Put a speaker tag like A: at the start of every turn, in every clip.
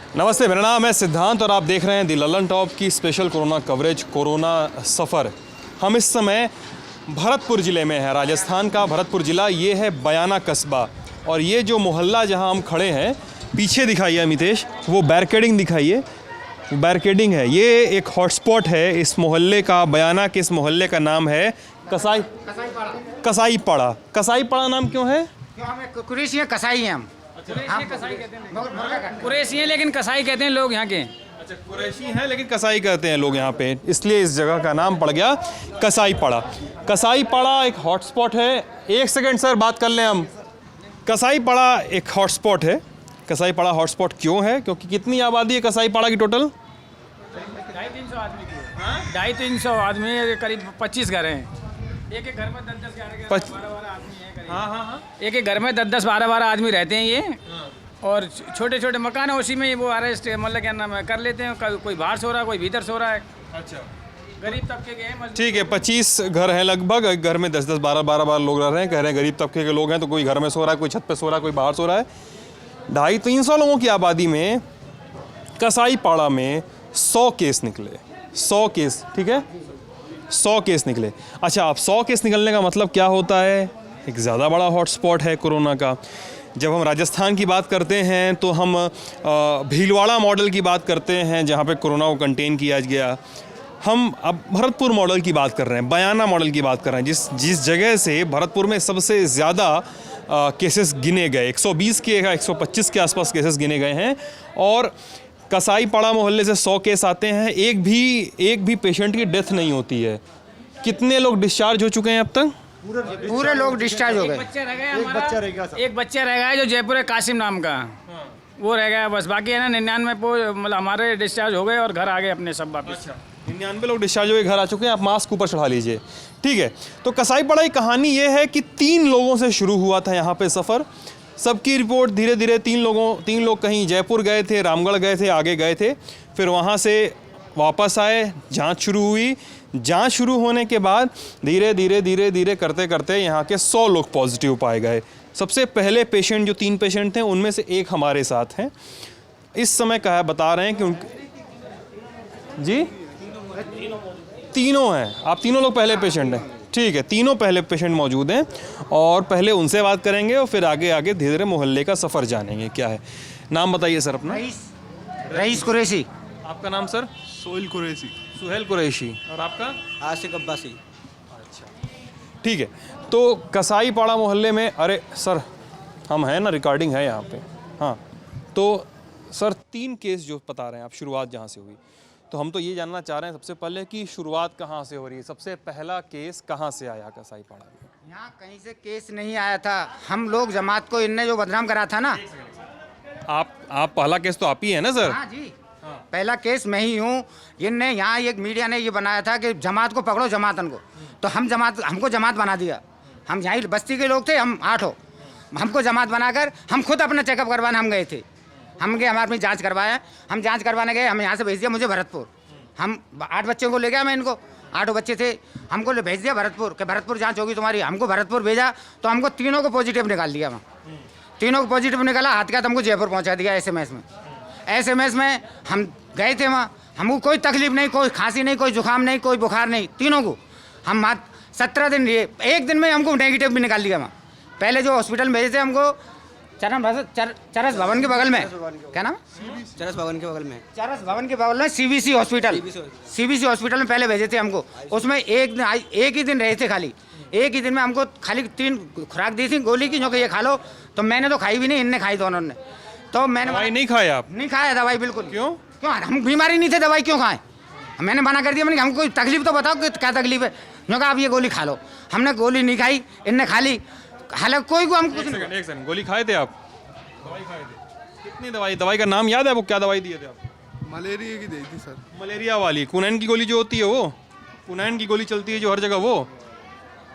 A: नमस्ते, मेरा नाम है सिद्धांत और आप देख रहे हैं दी ललन टॉप की स्पेशल कोरोना कवरेज कोरोना सफ़र। हम इस समय भरतपुर ज़िले में हैं, राजस्थान का भरतपुर ज़िला। ये है बयाना कस्बा और ये जो मोहल्ला जहां हम खड़े हैं, पीछे दिखाइए अमितेश, वो बैरिकेडिंग दिखाइए। बैरिकेडिंग है, ये एक हॉटस्पॉट है इस मोहल्ले का। बयाना के इस मोहल्ले का नाम है कसाई पाड़ा। कसाई पाड़ा नाम क्यों है?
B: क्यों हमें कुरैशी हैं, कसाई हैं हम।
C: कसाई कहते हैं, कुरैशी हैं लेकिन कसाई कहते हैं लोग यहाँ के।
A: अच्छा, कुरैशी हैं लेकिन कसाई कहते हैं लोग यहाँ पे, इसलिए इस जगह का नाम पड़ गया कसाई पाड़ा। कसाई पाड़ा एक हॉटस्पॉट है। एक सेकंड सर, बात कर लें हम। कसाई पाड़ा एक हॉटस्पॉट है। कसाई पाड़ा हॉटस्पॉट क्यों है? क्योंकि कितनी आबादी है कसाई पाड़ा की टोटल?
C: 250-300 आदमी की है। 250-300 आदमी, करीब 25 घर हैं। एक एक घर में 10-10 12 आदमी है करीब। हाँ। एक एक घर में 10-10 12 आदमी रहते हैं ये। और छोटे छोटे मकान है, उसी में वो अरेस्ट मतलब क्या नाम है कर लेते हैं। कोई बाहर सो रहा है, कोई भीतर सो रहा है।
A: अच्छा,
C: गरीब तबके के हैं।
A: ठीक है। 25 घर हैं लगभग, एक घर में 10-10 12 लोग रह रहे हैं। कह रहे हैं गरीब तबके के लोग हैं, तो कोई घर में सो रहा है, कोई छत पे सो रहा है, कोई बाहर सो रहा है। 250-300 लोगों की आबादी में कसाई पाड़ा में 100 केस निकले। 100 केस, ठीक है, 100 केस निकले। अच्छा, अब 100 केस निकलने का मतलब क्या होता है? एक ज़्यादा बड़ा हॉटस्पॉट है कोरोना का। जब हम राजस्थान की बात करते हैं तो हम भीलवाड़ा मॉडल की बात करते हैं जहाँ पे कोरोना को कंटेन किया गया। हम अब भरतपुर मॉडल की बात कर रहे हैं, बयाना मॉडल की बात कर रहे हैं, जिस जगह से भरतपुर में सबसे ज़्यादा केसेस गिने गए। 120 के 125 के आसपास केसेस गिने गए हैं। और कसाई पाड़ा मोहल्ले से 100 केस आते हैं, एक भी पेशेंट की डेथ नहीं होती है। कितने लोग डिस्चार्ज हो चुके हैं अब तक?
B: पूरे लोग डिस्चार्ज हो गए।
C: एक बच्चा रह गया जो जयपुर है, कासिम नाम का। वो रह गया बस, बाकी है ना 99 मतलब हमारे डिस्चार्ज हो गए और घर आ गए अपने सब वापस।
A: 99 लोग डिस्चार्ज होकर घर आ चुके हैं। आप मास्क ऊपर चढ़ा लीजिए, ठीक है। तो कसाई पाड़ा की कहानी ये है कि 3 लोगों से शुरू हुआ था यहाँ पे सफ़र। सबकी रिपोर्ट धीरे धीरे 3 लोग कहीं जयपुर गए थे, रामगढ़ गए थे, आगे गए थे, फिर वहाँ से वापस आए, जांच शुरू हुई। जांच शुरू होने के बाद धीरे धीरे करते करते यहाँ के 100 लोग पॉजिटिव पाए गए। सबसे पहले पेशेंट जो 3 पेशेंट थे उनमें से एक हमारे साथ हैं इस समय। कहा बता रहे हैं कि जी तीनों हैं। आप तीनों लोग पहले पेशेंट हैं, ठीक है। तीनों पहले पेशेंट मौजूद हैं और पहले उनसे बात करेंगे और फिर आगे धीरे धीरे मोहल्ले का सफ़र जानेंगे। क्या है नाम बताइए सर अपना?
B: रईस कुरैशी।
A: आपका नाम सर?
D: सोहेल कुरैशी।
A: सुहेल कुरैशी। और आपका?
E: आशिक अब्बासी।
A: अच्छा, ठीक है। तो कसाई पाड़ा मोहल्ले में, अरे सर हम हैं ना, रिकॉर्डिंग है यहाँ पे। हाँ, तो सर 3 केस जो बता रहे हैं आप, शुरुआत जहाँ से हुई, तो हम तो ये जानना चाह रहे हैं सबसे पहले कि शुरुआत कहाँ से हो रही है। सबसे पहला केस कहाँ से आया कसाई पाड़ा में?
B: यहाँ कहीं से केस नहीं आया था। हम लोग जमात को इनने जो बदनाम करा था ना।
A: आप पहला केस तो आप ही है ना सर?
B: हाँ जी, पहला केस मैं ही हूँ। इनने यहाँ एक मीडिया ने ये बनाया था कि जमात को पकड़ो, जमातन को। तो हमको जमात बना दिया। हम यहाँ बस्ती के लोग थे, हम 8 हो। हमको जमात बनाकर हम खुद अपना चेकअप करवाने हम गए थे। हमारे में जांच करवाया। हम जांच करवाने गए, हम यहाँ से भेज दिया मुझे भरतपुर। हम 8 बच्चों को ले गया मैं, इनको 8 बच्चे थे, हमको भेज दिया भरतपुर कि भरतपुर जांच होगी तुम्हारी। हमको भरतपुर भेजा तो हमको तीनों को पॉजिटिव निकाल दिया। वहाँ तीनों को पॉजिटिव निकाला, हाथ का हमको जयपुर पहुँचा दिया SMS में। हम गए थे वहाँ, हमको कोई तकलीफ नहीं, कोई खांसी नहीं, कोई जुकाम नहीं, कोई बुखार नहीं। तीनों को हम 17 दिन लिए, एक दिन में हमको नेगेटिव भी निकाल दिया। वहाँ पहले जो हॉस्पिटल में भेजे थे हमको चरस भवन के बगल में, क्या नाम?
E: चरस भवन के बगल में।
B: चरस भवन के बगल में CBC हॉस्पिटल में पहले भेजे थे हमको। उसमें एक ही दिन रहे थे खाली। एक ही दिन में हमको खाली 3 खुराक दी थी गोली की, जो कि ये खा लो। तो मैंने तो खाई भी नहीं, इनने खाई दोनों ने। तो मैंने
A: दवाई नहीं खाया आप?
B: नहीं खाया दवाई बिल्कुल।
A: क्यों?
B: हम बीमारी नहीं थे, दवाई क्यों खाएं? मैंने मना कर दिया। मैंने हमको कोई तकलीफ तो बताओ कि क्या तकलीफ है। जो कहा आप ये गोली खा लो। हमने गोली नहीं खाई, इनने खा ली। हालांकि कोई को हमको
A: एक सेकंड, गोली खाए थे आप? दवाई खाए थे? कितनी दवाई का नाम याद है आपको? क्या दवाई दिए थे आप?
D: मलेरिया की दी थी सर।
A: मलेरिया वाली कुनैन की गोली जो होती है, वो कुनैन की गोली चलती है जो हर जगह, वो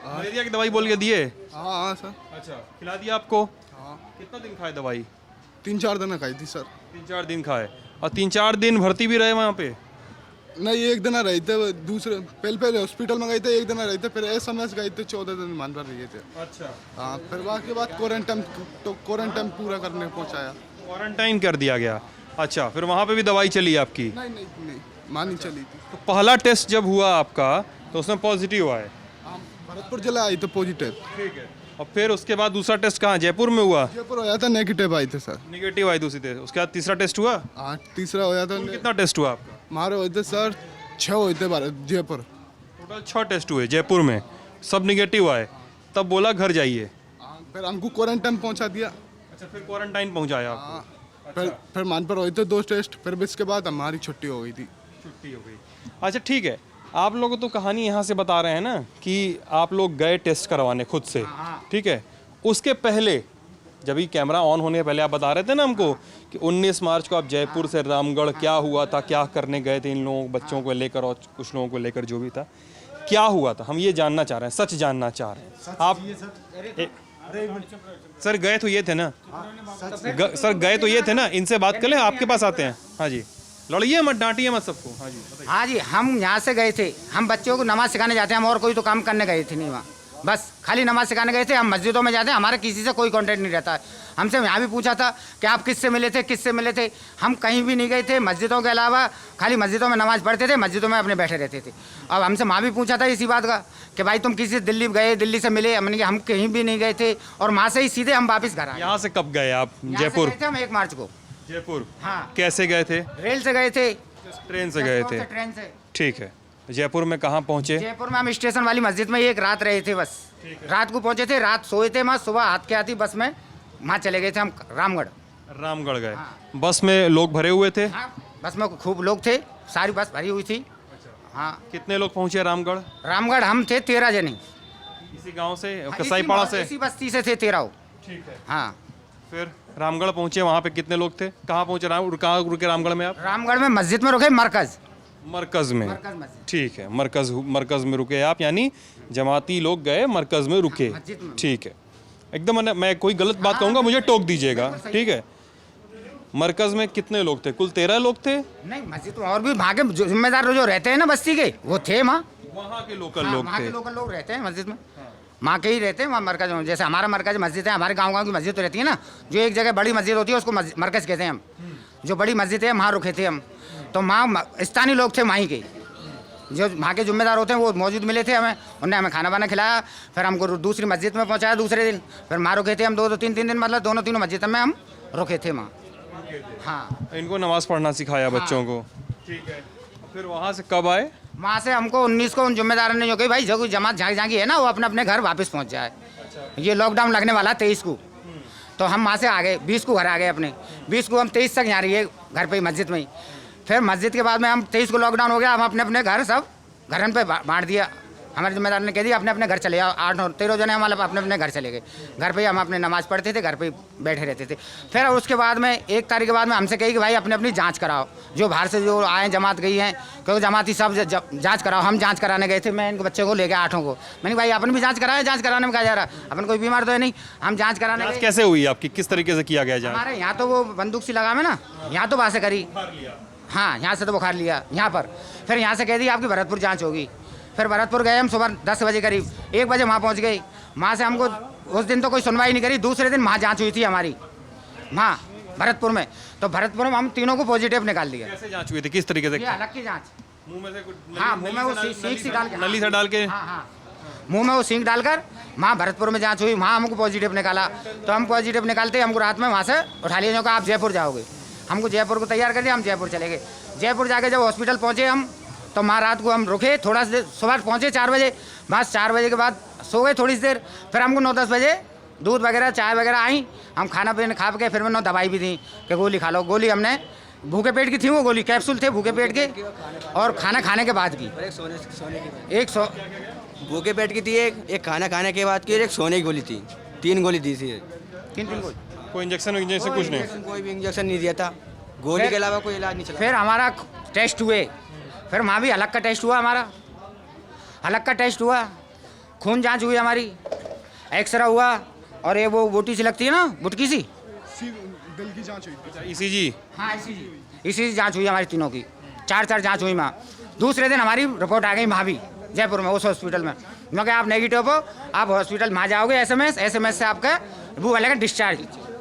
A: मलेरिया की दवाई बोल के दिए?
D: हाँ सर।
A: अच्छा, खिला दिया आपको?
D: हाँ।
A: कितना दिन खाए दवाई?
D: 3-4 दिन खाई थी सर।
A: 3-4 दिन खाए। और 3-4 दिन भर्ती भी रहे वहाँ पे?
D: नहीं, एक दिन रहे थे। दूसरे पहले हॉस्पिटल में गए थे, एक दिन रहे थे, फिर SMS गए थे, 14 दिन मान पर रहे थे।
A: अच्छा।
D: हाँ, फिर बाद के बाद क्वारंटाइन पूरा करने पहुँचाया।
A: क्वारंटाइन कर दिया गया। अच्छा, फिर वहाँ पे भी दवाई चली आपकी?
D: नहीं माँ नहीं चली थी।
A: तो पहला टेस्ट जब हुआ आपका तो उसमें पॉजिटिव आए?
D: हाँ, भरतपुर जिला आई तो पॉजिटिव।
A: ठीक है। और फिर उसके बाद दूसरा टेस्ट कहाँ, जयपुर में हुआ?
D: जयपुर होया था, नेगेटिव आई थे सर।
A: निगेटिव आई दूसरी टेस्ट, उसके बाद तीसरा टेस्ट हुआ?
D: हाँ, तीसरा होया था।
A: कितना टेस्ट हुआ आपका?
D: हमारे हुए थे सर 6 हुए थे जयपुर।
A: टोटल 6 टेस्ट हुए जयपुर में, सब निगेटिव आए, तब बोला घर जाइए।
D: हाँ, फिर हमको क्वारंटाइन पहुंचा दिया।
A: अच्छा, फिर क्वारंटाइन पहुंचाया आपको?
D: हाँ, फिर मान पर हुए थे 2 टेस्ट, फिर इसके बाद हमारी छुट्टी हो गई थी।
A: छुट्टी हो गई। अच्छा ठीक है, आप लोग तो कहानी यहाँ से बता रहे हैं ना कि आप लोग गए टेस्ट करवाने खुद से, ठीक है। उसके पहले जब ही कैमरा ऑन होने से पहले आप बता रहे थे ना हमको कि 19 मार्च को आप जयपुर से रामगढ़, क्या हुआ था, क्या करने गए थे इन लोगों बच्चों को लेकर और कुछ लोगों को लेकर, जो भी था क्या हुआ था, हम ये जानना चाह रहे हैं, सच जानना चाह रहे हैं आप। सर गए तो ये थे ना, सर गए तो ये थे ना, इनसे बात कर लें, आपके पास आते हैं। हाँ जी, लड़िए मत, डांटिए मत सबको। हाँ जी बताइए।
B: हाँ जी, हम यहाँ से गए थे, हम बच्चों को नमाज सिखाने जाते हैं, हम और कोई तो काम करने गए थे नहीं वहाँ, बस खाली नमाज सिखाने गए थे। हम मस्जिदों में जाते हैं, हमारा किसी से कोई कॉन्टेक्ट नहीं रहता है। हमसे यहाँ भी पूछा था कि आप किससे मिले थे, किससे मिले थे, हम कहीं भी नहीं गए थे मस्जिदों के अलावा, खाली मस्जिदों में नमाज पढ़ते थे, मस्जिदों में अपने बैठे रहते थे। अब हमसे माँ भी पूछा था इसी बात का कि भाई तुम किसी दिल्ली गए, दिल्ली से मिले, हमने कहा हम कहीं भी नहीं गए थे, और वहाँ से ही सीधे हम वापस घर आए।
A: यहाँ से कब गए आप
B: यहाँ से
A: जयपुर?
B: गए थे हम 1 मार्च को।
A: जयपुर,
B: हाँ।
A: कैसे गए थे?
B: रेल से गए थे,
A: ट्रेन से गए थे।
B: ट्रेन से।
A: ठीक है, जयपुर में कहाँ पहुँचे?
B: जयपुर में हम स्टेशन वाली मस्जिद में एक रात रहे थे, बस रात को पहुंचे थे, रात सोए थे वहाँ, सुबह हाथ के आती बस में वहाँ चले गए थे हम रामगढ़।
A: रामगढ़ गए। बस में लोग भरे हुए थे?
B: हाँ, बस में खूब लोग थे, सारी बस भरी हुई थी। हाँ,
A: कितने लोग पहुँचे रामगढ़?
B: रामगढ़ हम थे 13 जने।
A: इसी गांव से, कसाईपाड़ा से?
B: इसी बस्ती से थे 13।
A: ठीक है।
B: हाँ,
A: फिर रामगढ़ पहुँचे, वहाँ पे कितने लोग थे? कहाँ पहुँचे, कहाँ रुके रामगढ़ में आप?
B: रामगढ़ में मस्जिद में रुके, मरकज
A: में।
B: मस्जिद।
A: ठीक है, मरकज में रुके आप, यानी जमाती लोग गए मरकज में रुके।
B: मस्जिद में।
A: ठीक है, एकदम मैं कोई गलत बात कहूँगा मुझे टोक दीजिएगा, ठीक है। मरकज में कितने लोग थे? कुल 13 लोग थे?
B: नहीं, मस्जिद में और भी वहाँ के जिम्मेदार जो रहते हैं ना बस्ती के, वो थे वहाँ
A: के लोकल लोग
B: वहाँ
A: थे।
B: के लोकल लोग रहते हैं मस्जिद में, वहाँ के ही रहते हैं। वहाँ मरकज में, जैसे हमारा मरकज मस्जिद है, हमारे गाँव की मस्जिद तो रहती है ना, जो एक जगह बड़ी मस्जिद होती है उसको मरकज कहते हैं हम। जो बड़ी मस्जिद है वहाँ रुके थे हम, तो वहाँ स्थानीय लोग थे, वहीं के जो वहाँ के जिम्मेदार होते हैं वो मौजूद मिले थे हमें, उन्होंने हमें खाना वाना खिलाया, फिर हमको दूसरी मस्जिद में पहुँचाया दूसरे दिन, फिर वहाँ रुके थे हम 2-3 दिन, मतलब तीनों मस्जिद में हम रुके थे वहाँ। हाँ,
A: इनको नमाज पढ़ना सिखाया बच्चों को। ठीक है, फिर वहाँ से कब आए?
B: वहाँ से हमको 19 को उन जिम्मेदारों ने जो कही भाई जो कोई जमात झांकी है ना वो अपने अपने घर वापस पहुँच जाए। ये लॉकडाउन लगने वाला 23 को, तो हम वहाँ से आ गए, 20 को घर आ गए अपने। 20 को हम 23 तक यहाँ रहिए घर पे ही, मस्जिद में ही। फिर मस्जिद के बाद में हम 23 को लॉकडाउन हो गया, हम अपने अपने घर सब घरन पे बांट दिया। हमारे जिम्मेदार ने कह दिया अपने अपने घर चले जाओ, 8-13 जने हमारे अपने अपने घर चले गए। घर पे ही हम अपने नमाज पढ़ते थे, घर पे ही बैठे रहते थे। फिर उसके बाद में 1 तारीख के बाद में हमसे कही कि भाई अपने अपनी जांच कराओ, जो बाहर से जो आए जमात गई हैं, क्योंकि जमाती सब जांच कराओ। हम जांच कराने गए थे, मैं इनको बच्चों को लेकर 8 को, मैंने भाई अपन भी जांच कराया, जांच कराने में कहा जा रहा, अपन कोई बीमार तो है नहीं, हम जांच कराने गए।
A: कैसे हुई आपकी, किस तरीके से किया गया जांच?
B: हमारे यहाँ तो वो बंदूक सी लगा में ना, यहाँ तो वहाँ से करी, हाँ यहाँ से तो बुखार लिया यहाँ पर। फिर यहाँ से कह दी आपकी भरतपुर जांच होगी। फिर भरतपुर गए हम सुबह 10 बजे करीब, 1 बजे वहाँ पहुँच गए। वहाँ से हमको उस दिन तो कोई सुनवाई नहीं करी, दूसरे दिन वहाँ जांच हुई थी हमारी वहाँ भरतपुर में। तो भरतपुर में हम तीनों को पॉजिटिव निकाल दिया।
A: कैसे जांच हुई थी, किस तरीके से?
B: ये अलग की जाँच,
A: मुंह में से कुछ
B: हाँ मुँह में वो सीख सी डाल के,
A: नली से डाल के?
B: हाँ हाँ, मुँह में वो सींग डालकर वहाँ भरतपुर में जांच हुई, वहाँ हमको पॉजिटिव निकाला। तो हम पॉजिटिव निकालते हमको रात में वहाँ से उठा लिया, जो आप जयपुर जाओगे। हमको जयपुर को तैयार कर दिया, हम जयपुर चले गए। जयपुर जाके जब हॉस्पिटल पहुँचे हम, तो वहाँ रात को हम रुके थोड़ा सा, सुबह पहुँचे 4 बजे, बस 4 बजे के बाद सो गए थोड़ी सी देर। फिर हमको 9-10 बजे दूध वगैरह चाय वगैरह आई, हम खाना पीना खा के फिर मैंने दवाई भी दी कि गोली खा लो। गोली हमने भूखे पेट की थी, वो गोली कैप्सूल थे भूखे पेट के, और खाना खाने के बाद की। एक
E: भूखे पेट की थी, एक खाना खाने के बाद की, और एक सोने की गोली थी। 3 गोली दी थी।
B: 3 गोली।
A: कोई इंजेक्शन कुछ नहीं?
E: कोई भी इंजेक्शन नहीं दिया था, गोली के अलावा कोई इलाज नहीं चला।
B: फिर हमारा टेस्ट हुए, फिर वहाँ भी अलग का टेस्ट हुआ, हमारा अलग का टेस्ट हुआ, खून जांच हुई हमारी, एक्सरा हुआ, और ये वो बोटी सी लगती है ना, बुटकी सी,
D: दिल की जांच हुई थी।
A: ईसीजी?
B: हाँ इसी जांच हुई हमारी तीनों की, 4 जांच हुई वहाँ। दूसरे दिन हमारी रिपोर्ट आ गई वहाँ भी जयपुर में उस हॉस्पिटल में, क्योंकि आप नेगेटिव हो, आप हॉस्पिटल वहाँ जाओगे, SMS से आपका वो लगेगा डिस्चार्ज,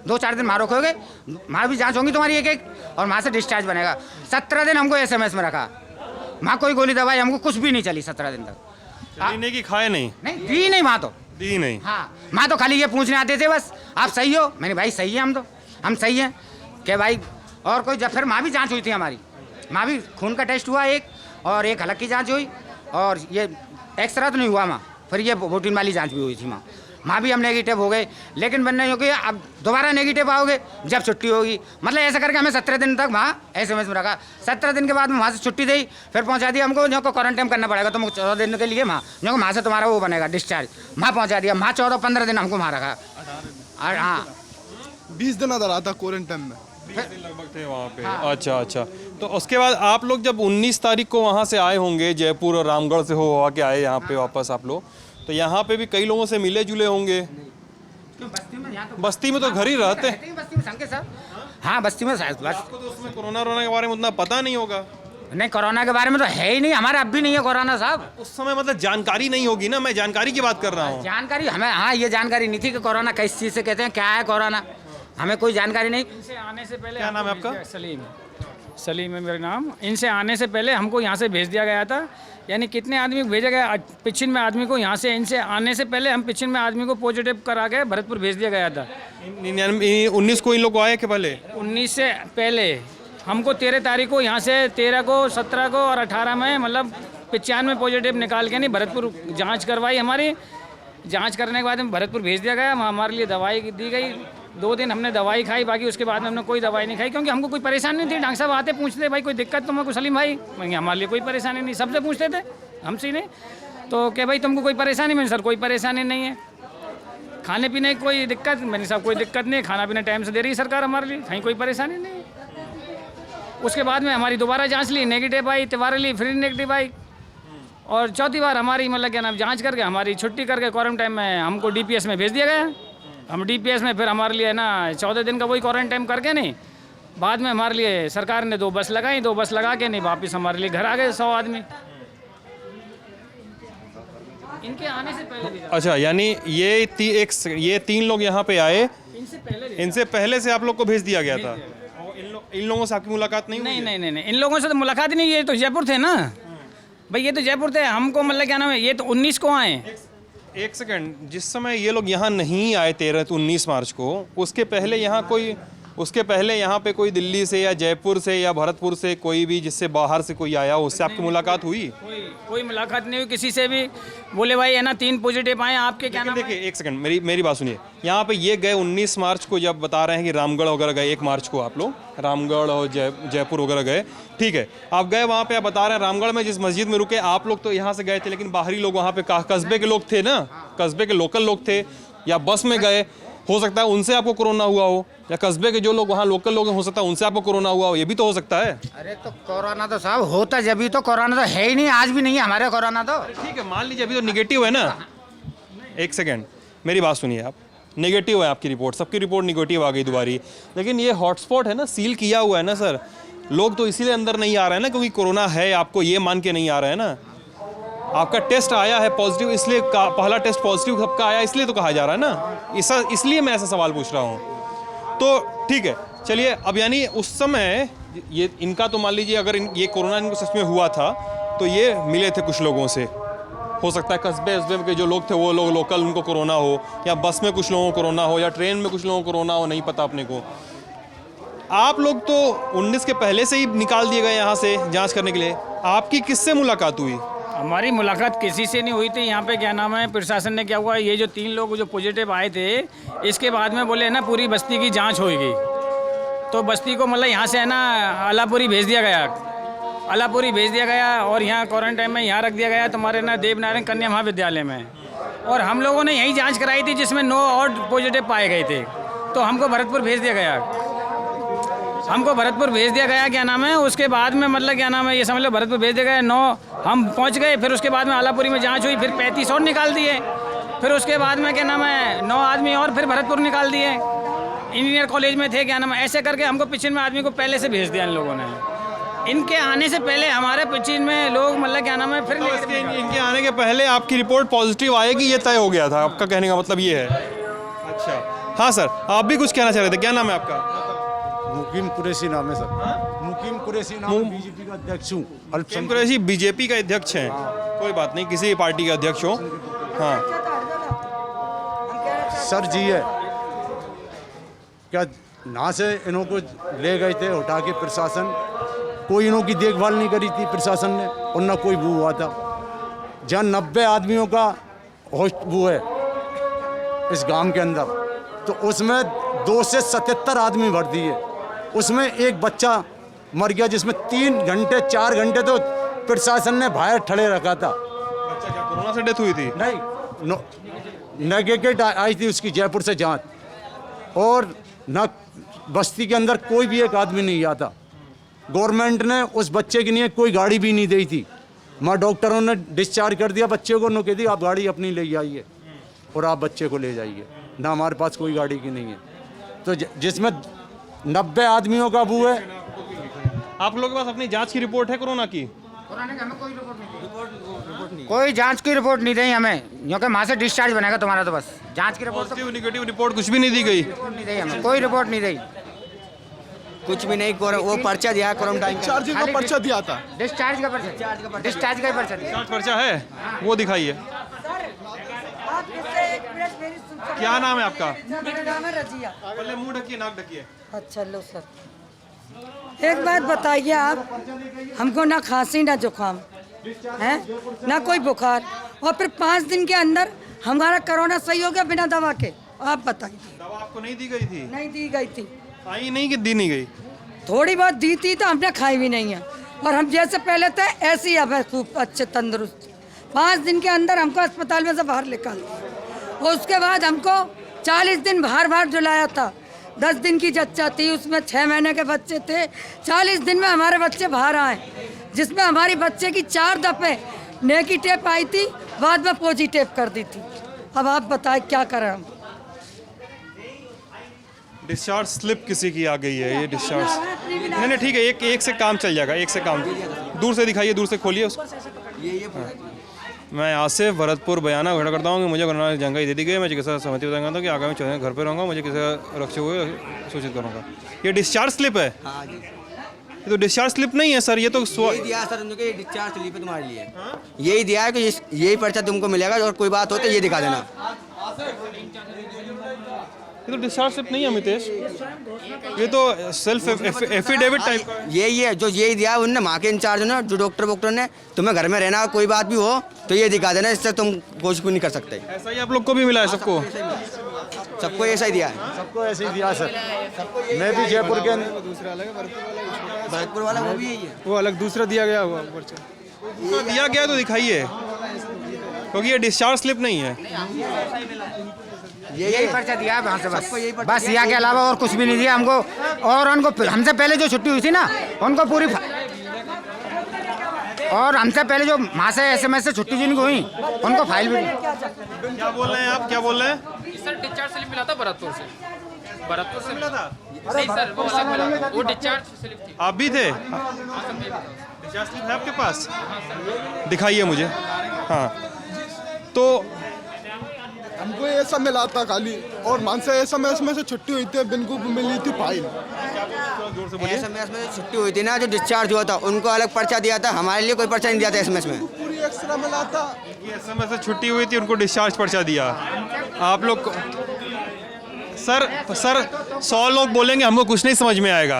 B: 2-4 दिन वहाँ रोकोगे, वहाँ भी जांच होगी तुम्हारी एक एक, और वहाँ से डिस्चार्ज बनेगा। 17 दिन हमको SMS में रखा, वहाँ कोई गोली दवाई हमको कुछ भी नहीं चली 17 दिन तक।
A: चली नहीं कि खाए नहीं?
B: नहीं दी नहीं वहाँ तो,
A: दी नहीं।
B: हाँ वहाँ तो खाली ये पूछने आते थे बस, आप सही हो? मैंने भाई सही है, हम सही हैं कि भाई। और कोई जब फिर वहाँ भी जांच हुई थी हमारी, वहाँ भी खून का टेस्ट हुआ एक, और एक हलक की जांच हुई, और ये एक्सरा तो नहीं हुआ वहाँ, फिर ये प्रोटीन वाली जांच भी हुई थी वहाँ भी हम नेगेटिव हो गए। लेकिन बनने हो गया, अब दोबारा नेगेटिव आओगे जब छुट्टी होगी। मतलब ऐसा करके हमें 17 दिन तक वहाँ SMS में रखा। 17 दिन के बाद में वहाँ से छुट्टी दी, फिर पहुँचा दिया हमको जो को क्वारंटाइन करना पड़ेगा तुमको 14 दिन के लिए, वहाँ से तुम्हारा वो बनेगा डिस्चार्ज, वहाँ पहुँचा दिया। वहाँ 14-15 दिन हमको वहाँ रखा। हाँ
D: 20 दिन रहा था क्वारंटाइन में।
A: 20 दिन लगभग थे वहाँ पे। अच्छा अच्छा। तो उसके बाद आप लोग जब 19 तारीख को वहाँ से आए होंगे, जयपुर और रामगढ़ से हो के आए यहाँ पे वापस आप लोग, तो यहाँ पे भी कई लोगों से मिले जुले होंगे। बस्ती में तो घर ही रहते हैं।
B: बस्ती में संके सर, हाँ बस्ती में बस।
A: आपको तो उसमें कोरोना के बारे में उतना पता नहीं होगा।
B: नहीं कोरोना के बारे में तो है ही नहीं, हमारा अब भी नहीं है कोरोना साहब।
A: उस समय मतलब जानकारी नहीं होगी ना, मैं जानकारी की बात कर रहा हूँ।
B: जानकारी हमें, हाँ ये जानकारी नहीं थी कि कोरोना किस चीज़ से कहते हैं, क्या है कोरोना, हमें कोई जानकारी नहीं।
C: इनसे आने से पहले
A: क्या नाम है आपका?
C: सलीम है मेरा नाम। इनसे आने से पहले हमको यहाँ से भेज दिया गया था, यानी कितने आदमी को भेजा गया, 95 आदमी को यहाँ से, इनसे आने से पहले हम 95 आदमी को पॉजिटिव करा के भरतपुर भेज दिया गया था।
A: 19 को इन लोग को आए के पहले?
C: 19 से पहले हमको 13 तारीख को यहाँ से, 13 को, 17 को और 18 में मतलब 95 पॉजिटिव निकाल के नहीं भरतपुर जाँच करवाई हमारी। जाँच करने के बाद में भरतपुर भेज दिया गया, वहाँ हमारे लिए दवाई दी गई। 2 दिन हमने दवाई खाई, बाकी उसके बाद में हमने कोई दवाई नहीं खाई, क्योंकि हमको कोई परेशानी नहीं थी। डॉक्टर साहब आते पूछते भाई कोई दिक्कत तुमको सलीम भाई, मैं हमारे लिए कोई परेशानी नहीं, सबसे पूछते थे, हमसे नहीं। तो क्या भाई तुमको कोई परेशानी? मैंने सर कोई परेशानी नहीं है। खाने पीने की कोई दिक्कत? मैंने साहब कोई दिक्कत नहीं है, खाना पीना टाइम से दे रही है सरकार हमारे लिए, कहीं कोई परेशानी नहीं है। उसके बाद में हमारी दोबारा जाँच ली, नेगेटिव आई, तिवारी ली, फिर नेगेटिव आई, और चौथी बार हमारी मतलब क्या नाम जाँच करके हमारी छुट्टी करके क्वारंटाइन में हमको DPS में भेज दिया गया। हम DPS में फिर हमारे लिए ना 14 दिन का वही क्वारंटाइन करके नहीं, बाद में हमारे लिए सरकार ने 2 बस लगाई, 2 बस लगा के नहीं वापस हमारे लिए घर आ गए 100 आदमी। इनके आने से पहले भी।
A: अच्छा, यानी ये 3 लोग यहाँ पे आए, इनसे पहले से आप लोग को भेज दिया गया था। और इन लोगों से आपकी मुलाकात नहीं हुई?
C: नहीं, इन लोगों से तो मुलाकात ही नहीं। ये तो जयपुर थे ना भाई, ये तो जयपुर थे। हमको मतलब क्या नाम है, ये तो 19 को आए।
A: एक सेकंड, जिस समय ये लोग यहाँ नहीं आए 19 मार्च को, उसके पहले यहाँ पे कोई दिल्ली से या जयपुर से या भरतपुर से कोई भी जिससे बाहर से कोई आया हो, उससे आपकी मुलाकात हुई?
C: कोई मुलाकात नहीं हुई किसी से भी। बोले भाई है ना 3 पॉजिटिव आए आपके, क्या नाम है?
A: देखिए एक सेकंड, मेरी बात सुनिए। यहाँ पे ये गए 19 मार्च को, जब बता रहे हैं कि रामगढ़ वगैरह गए 1 मार्च को, आप लोग रामगढ़ और जयपुर वगैरह गए, ठीक है, आप गए वहाँ पे, आप बता रहे हैं रामगढ़ में जिस मस्जिद में रुके आप लोग तो यहाँ से गए थे, लेकिन बाहरी लोग वहाँ पे कस्बे के लोग थे ना, कस्बे के लोकल लोग थे, या बस में गए, हो सकता है उनसे आपको कोरोना हुआ हो, या कस्बे के जो लोग वहाँ लोकल लोग हैं, हो सकता है उनसे आपको कोरोना हुआ हो, ये भी तो हो सकता है।
B: अरे तो कोरोना तो साहब होता जब भी, तो कोरोना तो है ही नहीं, आज भी नहीं है हमारे कोरोना तो।
A: ठीक है, मान लीजिए अभी तो निगेटिव है ना। एक सेकंड, मेरी बात सुनिए आप, नेगेटिव है आपकी रिपोर्ट, सबकी रिपोर्ट निगेटिव आ गई दोबारी, लेकिन ये हॉटस्पॉट है ना, सील किया हुआ है ना सर, लोग तो इसीलिए अंदर नहीं आ रहे हैं ना क्योंकि कोरोना है, आपको ये मान के नहीं आ रहे हैं ना। आपका टेस्ट आया है पॉजिटिव, इसलिए पहला टेस्ट पॉजिटिव सबका आया, इसलिए तो कहा जा रहा है ना, इसलिए मैं ऐसा सवाल पूछ रहा हूँ। तो ठीक है, चलिए, अब यानी उस समय ये इनका तो मान लीजिए अगर ये कोरोना इनको सच में हुआ था तो ये मिले थे कुछ लोगों से, हो सकता है कस्बे के जो लोग थे वो लोग लोकल, उनको कोरोना हो, या बस में कुछ लोगों को कोरोना हो, या ट्रेन में कुछ लोगों को कोरोना हो, नहीं पता अपने को। आप लोग तो 19 के पहले से ही निकाल दिए गए यहाँ से जांच करने के लिए, आपकी किससे मुलाकात हुई?
C: हमारी मुलाकात किसी से नहीं हुई थी। यहाँ पे क्या नाम है, प्रशासन ने क्या हुआ, ये जो 3 लोग जो पॉजिटिव आए थे, इसके बाद में बोले ना पूरी बस्ती की जांच होगी, तो बस्ती को मतलब यहाँ से है ना अलापुरी भेज दिया गया, अलापुरी भेज दिया गया, और यहाँ क्वारंटाइन में यहाँ रख दिया गया तुम्हारे ना देवनारायण कन्या महाविद्यालय में। और हम लोगों ने यही जाँच कराई थी जिसमें 9 और पॉजिटिव पाए गए थे, तो हमको भरतपुर भेज दिया गया, क्या नाम है। उसके बाद में मतलब क्या नाम है, ये समझ लो भरतपुर भेज दिया गया, 9 हम पहुंच गए, फिर उसके बाद में आलापुरी में जांच हुई, फिर 35 और निकाल दिए, फिर उसके बाद में क्या नाम है 9 आदमी और फिर भरतपुर निकाल दिए, इंजीनियर कॉलेज में थे, क्या नाम है, ऐसे करके हमको 95 आदमी को पहले से भेज दिया इन लोगों ने। इनके आने से पहले हमारे 95 लोग मतलब क्या नाम है फिर
A: इनके आने के पहले आपकी रिपोर्ट पॉजिटिव आएगी ये तय हो गया था, आपका कहने का मतलब ये है? अच्छा, हाँ सर, आप भी कुछ कहना चाह रहे थे, क्या नाम है आपका?
F: मुकीम कुरैशी नाम है सर। मुकीम कुरैशी नाम है, बीजेपी का अध्यक्ष हूँ।
A: मुकीम कुरैशी बीजेपी का अध्यक्ष हैं, कोई बात नहीं, किसी भी पार्टी का अध्यक्ष हो। हाँ
F: सर जी है क्या ना से इन्हों को ले गए थे उठा के प्रशासन, कोई इन्हों की देखभाल नहीं करी थी प्रशासन ने, और ना कोई वो हुआ था। जहाँ 90 आदमियों का होस्ट वो है इस गांव के अंदर, तो उसमें 2 से 77 आदमी भर दिए, उसमें एक बच्चा मर गया, जिसमें 3 घंटे 4 घंटे तो प्रशासन ने बाहर ठड़े रखा था।
A: अच्छा, क्या कोरोना से डेथ हुई थी?
F: नहीं, नेगेटिव आई थी उसकी जयपुर से जांच, और न बस्ती के अंदर कोई भी एक आदमी नहीं आता। गवर्नमेंट ने उस बच्चे के लिए कोई गाड़ी भी नहीं दी थी। माँ डॉक्टरों ने डिस्चार्ज कर दिया बच्चे को, नो कह दी आप गाड़ी अपनी ले जाइए और आप बच्चे को ले जाइए, ना हमारे पास कोई गाड़ी की नहीं है। तो जिसमें 90 आदमियों का वो है।
A: आप लोगों के पास अपनी जांच की रिपोर्ट है कोरोना की?
B: हमें कोई रिपोर्ट नहीं दी, कोई जांच की रिपोर्ट नहीं दी हमें, क्योंकि वहाँ से डिस्चार्ज बनेगा तुम्हारा, तो बस जांच की रिपोर्ट
A: पॉजिटिव नेगेटिव रिपोर्ट कुछ भी नहीं दी गई?
B: नहीं दी हमें, कोई रिपोर्ट नहीं दी,
E: कुछ भी नहीं। वो पर्चा दिया क्वारंटाइन का।
D: डिस्चार्ज का पर्चा दिया था।
B: डिस्चार्ज का पर्चा दिया।
A: जांच पर्चा है, वो दिखाइए। क्या नाम है आपका?
G: मेरा नाम है रजिया।
A: पहले मुंह ढकिए, नाक ढकिए।
G: अच्छा लो सर, एक बात बताइए आप, हमको ना खांसी ना जुकाम है, ना कोई बुखार, और फिर 5 दिन के अंदर हमारा कोरोना सही हो गया बिना दवा के। आप बताइए।
A: दवा आपको नहीं दी गई थी?
G: नहीं दी गई थी।
A: आई नहीं कि दी नहीं गई?
G: थोड़ी बहुत दी थी तो हमने खाई भी नहीं है, और हम जैसे पहले थे ऐसे ही अब है, खूब अच्छे तंदुरुस्त। 5 दिन के अंदर हमको अस्पताल में से बाहर निकाल दिया, और उसके बाद हमको 40 दिन बाहर झुलाया था। 10 दिन की जच्चा थी, उसमें 6 महीने के बच्चे थे। 40 दिन में हमारे बच्चे बाहर आए, जिसमें हमारी बच्चे की 4 दफ़े नेगेटिव आई थी, बाद में पॉजिटिव कर दी थी। अब आप बताएं क्या करें हम?
A: डिस्चार्ज स्लिप किसी की आ गई है, ये डिस्चार्ज नहीं ठीक है, एक से काम चल जाएगा, एक से काम। दूर से दिखाइए, दूर से खोलिए उसको। मैं आसिफ भरतपुर बयाना घोषणा करता हूँ कि मुझे कोरोना की जानकारी दे दी गई। मैं चिकित्सा समिति बताऊंगा कि आगामी 14 घर पर रहूँगा, मुझे किसी रक्षक हुए सूचित करूँगा। ये डिस्चार्ज स्लिप है?
E: हाँ जी।
A: ये तो डिस्चार्ज स्लिप नहीं है सर, ये तो
E: यही दिया सर उनको, ये डिस्चार्ज स्लिप है तुम्हारे लिए। यही दिया है कि यही पर्चा तुमको मिलेगा, और कोई बात हो तो ये दिखा देना।
A: ये तो डिस्चार्ज स्लिप नहीं है अमितेश, ये तो सेल्फ एफिडेविट टाइप का है।
E: यही है जो यही दिया उनने, वहाँ के इंचार्ज ने, जो डॉक्टर ने, तुम्हें घर में रहना, कोई बात भी हो तो ये दिखा देना, इससे तुम कुछ भी नहीं कर सकते।
A: ऐसा ही आप लोग को भी मिला है सबको?
E: सबको ऐसा ही दिया है।
F: सबको ऐसे ही दिया सर। मैं भी जयपुर के
E: भरतपुर वाला वो भी यही है।
D: वो अलग दूसरा दिया गया हुआ पर्चा।
A: तो दिया गया तो दिखाइए, क्योंकि ये डिस्चार्ज स्लिप नहीं है।
B: यही पर्चा दिया है वहाँ से, बस यहाँ के अलावा और कुछ भी नहीं दिया हमको। और उनको हमसे पहले जो छुट्टी हुई थी ना, उनको पूरी, और हमसे पहले जो वहाँ से SMS से छुट्टी जिनको हुई, उनको फाइल भी।
A: क्या बोल रहे हैं आप, क्या बोल रहे हैं?
C: सर डिस्चार्ज स्लिप मिला था भरतपुर से मिला था। नहीं सर, वो अलग मिला था, वो डिस्चार्ज स्लिप थी।
A: आप भी थे? डिस्चार्ज स्लिप है आपके पास? दिखाइए मुझे। हाँ, तो
D: हमको ये सब मिला था खाली, और मन से SMS में से छुट्टी हुई थी, बिनको मिली थी फाइल।
E: SMS में छुट्टी हुई थी ना, जो डिस्चार्ज हुआ था उनको अलग पर्चा दिया था, हमारे लिए कोई पर्चा नहीं दिया था SMS में।
D: पूरी एक्स्ट्रा मिला था।
A: SMS से छुट्टी हुई थी, उनको डिस्चार्ज पर्चा दिया। आप लोग को सर 100 लोग बोलेंगे, हमको कुछ नहीं समझ में आएगा।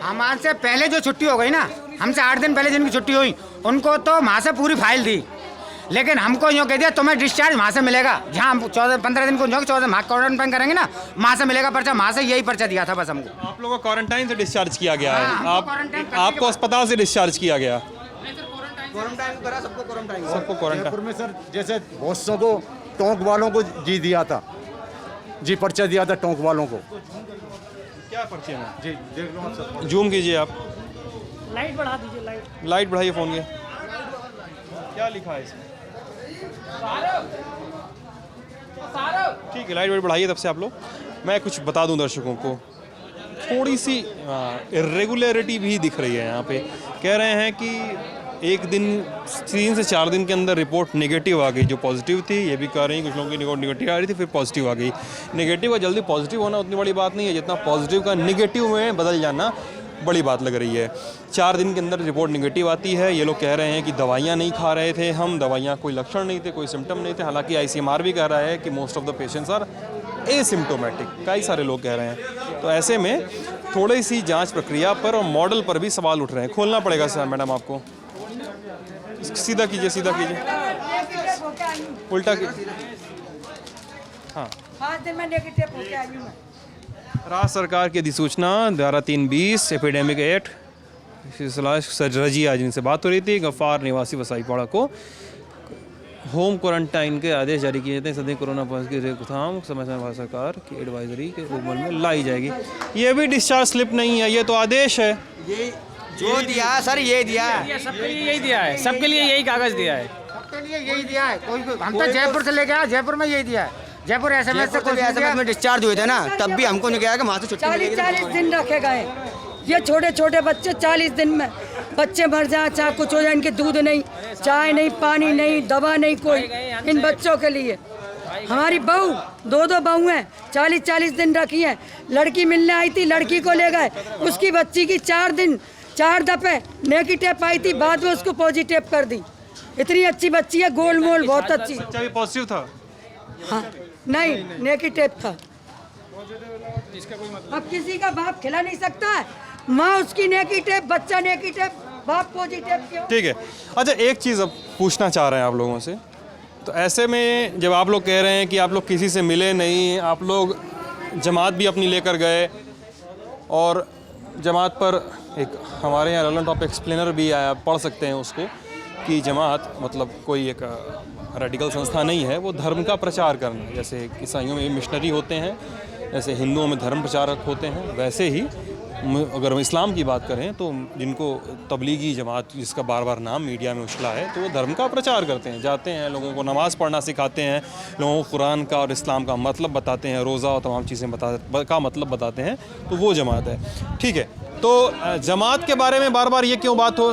B: हमारे पहले जो छुट्टी हो गई ना, हमसे 8 दिन पहले जिनकी छुट्टी हुई, उनको तो वहाँ से पूरी फाइल दी, लेकिन हमको यूँ कह दिया तुम्हें डिस्चार्ज वहाँ से मिलेगा, जहाँ हम 14-15 दिन को 14 क्वारंटाइन करेंगे ना, वहाँ से मिलेगा पर्चा। वहाँ से यही पर्चा दिया था बस हमको।
A: आप लोगों को क्वारंटाइन से डिस्चार्ज किया गया है?
B: हाँ, क्वारंटाइन करने
A: आपको अस्पताल से डिस्चार्ज किया गया?
E: क्वारंटाइन करा सबको, क्वारंटाइन
A: सबको क्वारंटाइन।
F: जयपुर में सर जैसे बहुत सौ को टोंक वालों को जी दिया था, जी पर्चा दिया था टोंक वालों को।
A: क्या पर्चे में?
F: जी देख लो आप सर।
A: जूम कीजिए आप,
G: लाइट बढ़ा दीजिए,
A: लाइट बढ़ाइए फ़ोन के। क्या लिखा है इसमें? ठीक है, लाइट वेट बढ़ाइए तब से आप लोग। मैं कुछ बता दूं दर्शकों को, थोड़ी सी इरेगुलरिटी भी दिख रही है यहाँ पे। कह रहे हैं कि एक दिन 3 से 4 दिन के अंदर रिपोर्ट नेगेटिव आ गई, जो पॉजिटिव थी ये भी कह रही हैं, कुछ लोगों की रिपोर्ट नेगेटिव आ रही थी, फिर पॉजिटिव आ गई। नेगेटिव का जल्दी पॉजिटिव होना उतनी बड़ी बात नहीं है जितना पॉजिटिव का नेगेटिव में बदल जाना बड़ी बात लग रही है। 4 दिन के अंदर रिपोर्ट नेगेटिव आती है। ये लोग कह रहे हैं कि दवाइयाँ नहीं खा रहे थे हम, दवाइयाँ कोई लक्षण नहीं थे, कोई सिम्टम नहीं थे। हालांकि ICMR भी कह रहा है कि most of the patients are asymptomatic, कई सारे लोग कह रहे हैं। तो ऐसे में थोड़ी सी जांच प्रक्रिया पर और मॉडल पर भी सवाल उठ रहे हैं। खोलना पड़ेगा सर मैडम आपको, सीधा कीजिए, सीधा कीजिए, उल्टा कीजिए। हाँ,
G: 5 दिन में नेगेटिव होके आई हूँ मैं।
A: राज्य सरकार की अधिसूचना धारा 320 एपिडेमिक एक्ट रजी आज इनसे बात हो रही थी। गफ्फार निवासी वसाईपाड़ा को होम क्वारंटाइन के आदेश जारी किए जाते हैं। सभी कोरोना वायरस की रोकथाम समय समय भारत सरकार की एडवाइजरी के अमल में लाई जाएगी। ये भी डिस्चार्ज स्लिप नहीं है, ये तो आदेश है।
E: ये जो दिया है सर, ये दिया है,
C: ये सबके लिए यही दिया है, सबके लिए यही कागज दिया है।
B: सबके लिए यही दिया है। कोई हम तो जयपुर से लेके आए, जयपुर में यही दिया है। जयपुर SMS से कोई
E: SMS में डिस्चार्ज हुए थे ना, तब भी हमको नहीं कहा कि वहाँ से छुट्टी मिलेगी।
G: 40 दिन रखे गए। ये छोटे छोटे बच्चे 40 दिन में बच्चे मर जाए, चाहे कुछ हो जाए, इनके दूध नहीं, चाय नहीं, पानी नहीं, दवा नहीं कोई इन बच्चों के लिए। हमारी बहू 2 बहू हैं, 40 दिन रखी हैं। लड़की मिलने आई थी, लड़की को ले गए, उसकी बच्ची की 4 दफे नेगेटिव आई थी, बाद में उसको पॉजिटिव कर दी। इतनी अच्छी बच्ची है, गोल मोल बहुत अच्छी।
A: बच्चा भी पॉजिटिव था?
G: हाँ, नहीं नेगेटिव था। अब किसी का बाप खिला नहीं सकता है, माँ उसकी नेगेटिव, बच्चा नेगेटिव, बाप पॉजिटिव क्यों?
A: ठीक है। अच्छा, एक चीज़ अब पूछना चाह रहे हैं आप लोगों से। तो ऐसे में जब आप लोग कह रहे हैं कि आप लोग किसी से मिले नहीं, आप लोग जमात भी अपनी लेकर गए और जमात पर एक हमारे यहाँ रलन टॉप एक्सप्लेनर भी आया, पढ़ सकते हैं उसको, कि जमात मतलब कोई एक रेडिकल संस्था नहीं है, वो धर्म का प्रचार करना। जैसे ईसाइयों में मिशनरी होते हैं, जैसे हिंदुओं में धर्म प्रचारक होते हैं, वैसे ही अगर हम इस्लाम की बात करें तो जिनको तबलीगी जमात, जिसका बार बार नाम मीडिया में उछला है, तो वो धर्म का प्रचार करते हैं, जाते हैं, लोगों को नमाज़ पढ़ना सिखाते हैं, लोगों को कुरान का और इस्लाम का मतलब बताते हैं, रोज़ा और तमाम चीज़ें का मतलब बताते हैं, तो वो जमात है। ठीक है, तो जमात के बारे में बार बार ये क्यों बात हो?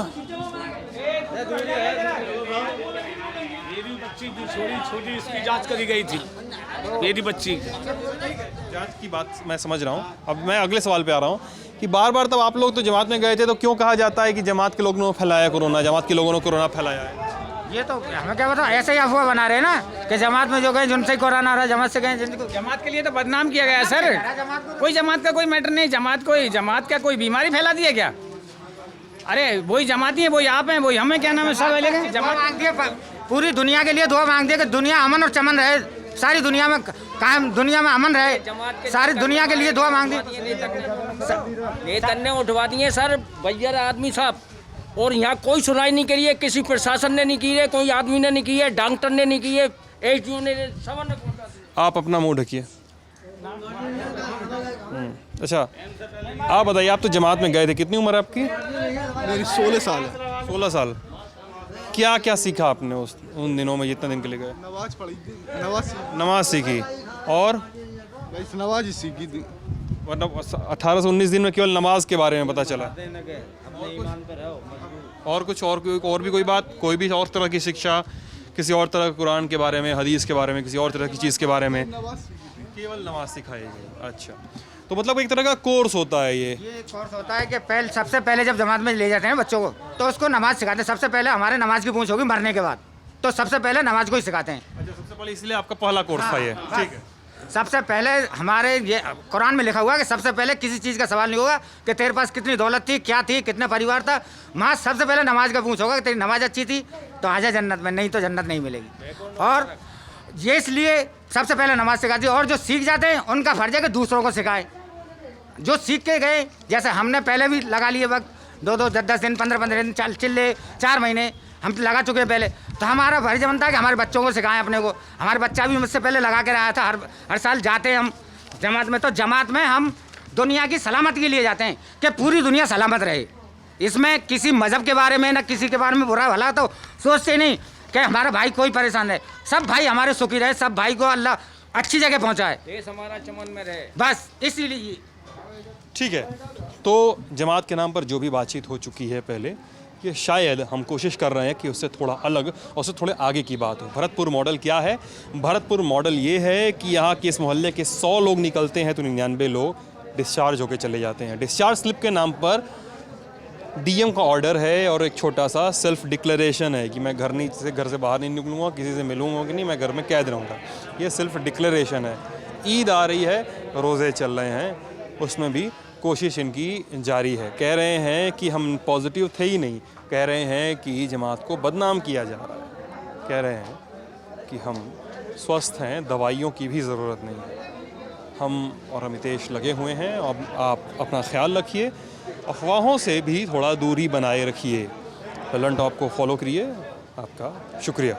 H: छोटी इसकी जांच करी गई थी, मेरी बच्ची
A: जांच की बात मैं समझ रहा हूँ। अब मैं अगले सवाल पे आ रहा हूँ कि बार बार तब आप लोग तो जमात में गए थे, तो क्यों कहा जाता है कि जमात के लोगों ने फैलाया कोरोना, जमात के लोगों ने कोरोना फैलाया है?
B: ये तो हमें क्या बताओ, ऐसे ही अफवाह बना रहे हैं ना कि जमात में जो गए जिनसे ही कोरोना आ रहा, जमात से गए जिनको।
C: जमात के लिए तो बदनाम किया गया है सर। कोई जमात का कोई मैटर नहीं, जमात का कोई बीमारी फैला दी है क्या? अरे वही जमाती है, वही आप हैं, वही हमें, क्या नाम है सब अलग।
B: जमात मांग दिए, पूरी दुनिया के लिए दुआ मांग दिए कि दुनिया अमन और चमन रहे, सारी दुनिया में कायम, दुनिया में अमन रहे, सारी दुनिया के लिए दुआ मांग दी।
I: वेतन ने उठवा दिए सर भैया आदमी साहब, और यहाँ कोई सुनाई नहीं करी है, किसी प्रशासन ने नहीं की है, कोई आदमी ने नहीं की है, डॉक्टर ने नहीं की है, HDO ने, सब ने।
A: आप अपना मुंह ढकिए। अच्छा, आप बताइए, आप तो जमात में गए थे, कितनी उम्र है आपकी?
D: मेरी 16 साल है।
A: 16 साल। क्या क्या सीखा आपने उन दिनों में, जितने दिन के लिए गए?
D: नमाज पढ़ी थी,
A: नमाज सीखी, और
D: बस नमाज ही सीखी थी।
A: वरना 18 से 19 दिन में केवल नमाज के बारे में पता चला, और कुछ और भी कोई बात, कोई भी और तरह की शिक्षा, किसी और तरह के कुरान के बारे में, हदीस के बारे में, किसी और तरह की चीज़ के बारे में? केवल नमाज सिखाई गई। अच्छा, तो मतलब एक तरह का कोर्स होता है ये
B: कोर्स होता है कि सबसे पहले जब जमात में ले जाते हैं बच्चों को, तो उसको नमाज सिखाते हैं। सबसे पहले हमारे नमाज की पूछ होगी मरने के बाद, तो सबसे पहले नमाज को ही सिखाते हैं।
A: अच्छा, सबसे पहले इसलिए आपका पहला कोर्स था ये? ठीक है।
B: सबसे पहले हमारे ये कुरान में लिखा हुआ है कि सबसे पहले किसी चीज़ का सवाल नहीं होगा कि तेरे पास कितनी दौलत थी, क्या थी, कितने परिवार था। माँ सबसे पहले नमाज का पूछ होगा कि तेरी नमाज अच्छी थी तो आजा जन्नत में, नहीं तो जन्नत नहीं मिलेगी। और ये इसलिए सबसे पहले नमाज सिखाती है। और जो सीख जाते हैं उनका फर्ज है कि दूसरों को सिखाए। जो सीख के गए, जैसे हमने पहले भी लगा लिए वक्त, 2-2, 10-10 दिन, 15-15 दिन, चिल्ले 4 महीने हम लगा चुके हैं पहले, तो हमारा फर्ज बनता है कि हमारे बच्चों को सिखाएं अपने को। हमारे बच्चा भी मुझसे पहले लगा के रहा था। हर साल जाते हैं हम जमात में, तो जमात में हम दुनिया की सलामती के लिए जाते हैं कि पूरी दुनिया सलामत रहे। इसमें किसी मज़हब के बारे में, ना किसी के बारे में बुरा भला तो सोचते नहीं कि हमारा भाई कोई परेशान है। सब भाई हमारे सुखी रहे, सब भाई को अल्लाह अच्छी जगह पहुँचाए,
I: देश हमारा चमन में रहे,
B: बस इसीलिए।
A: ठीक है, तो जमात के नाम पर जो भी बातचीत हो चुकी है पहले, कि शायद हम कोशिश कर रहे हैं कि उससे थोड़ा अलग और उससे थोड़े आगे की बात हो। भरतपुर मॉडल क्या है? भरतपुर मॉडल ये है कि यहाँ के इस मोहल्ले के 100 लोग निकलते हैं तो 99 लोग डिस्चार्ज होकर चले जाते हैं। डिस्चार्ज स्लिप के नाम पर डीएम का ऑर्डर है और एक छोटा सा सेल्फ डिक्लेरेशन है कि मैं घर से बाहर नहीं निकलूँगा, किसी से मिलूँगा कि नहीं, मैं घर में कैद रहूँगा। ये सेल्फ डिक्लेरेशन है। ईद आ रही है, रोज़े चल रहे हैं, उसमें भी कोशिश इनकी जारी है। कह रहे हैं कि हम पॉजिटिव थे ही नहीं, कह रहे हैं कि जमात को बदनाम किया जा रहा है, कह रहे हैं कि हम स्वस्थ हैं, दवाइयों की भी ज़रूरत नहीं है। हम और अमितेश लगे हुए हैं और आप अपना ख्याल रखिए, अफवाहों से भी थोड़ा दूरी बनाए रखिए। ललन टॉप को फॉलो करिए। आपका शुक्रिया।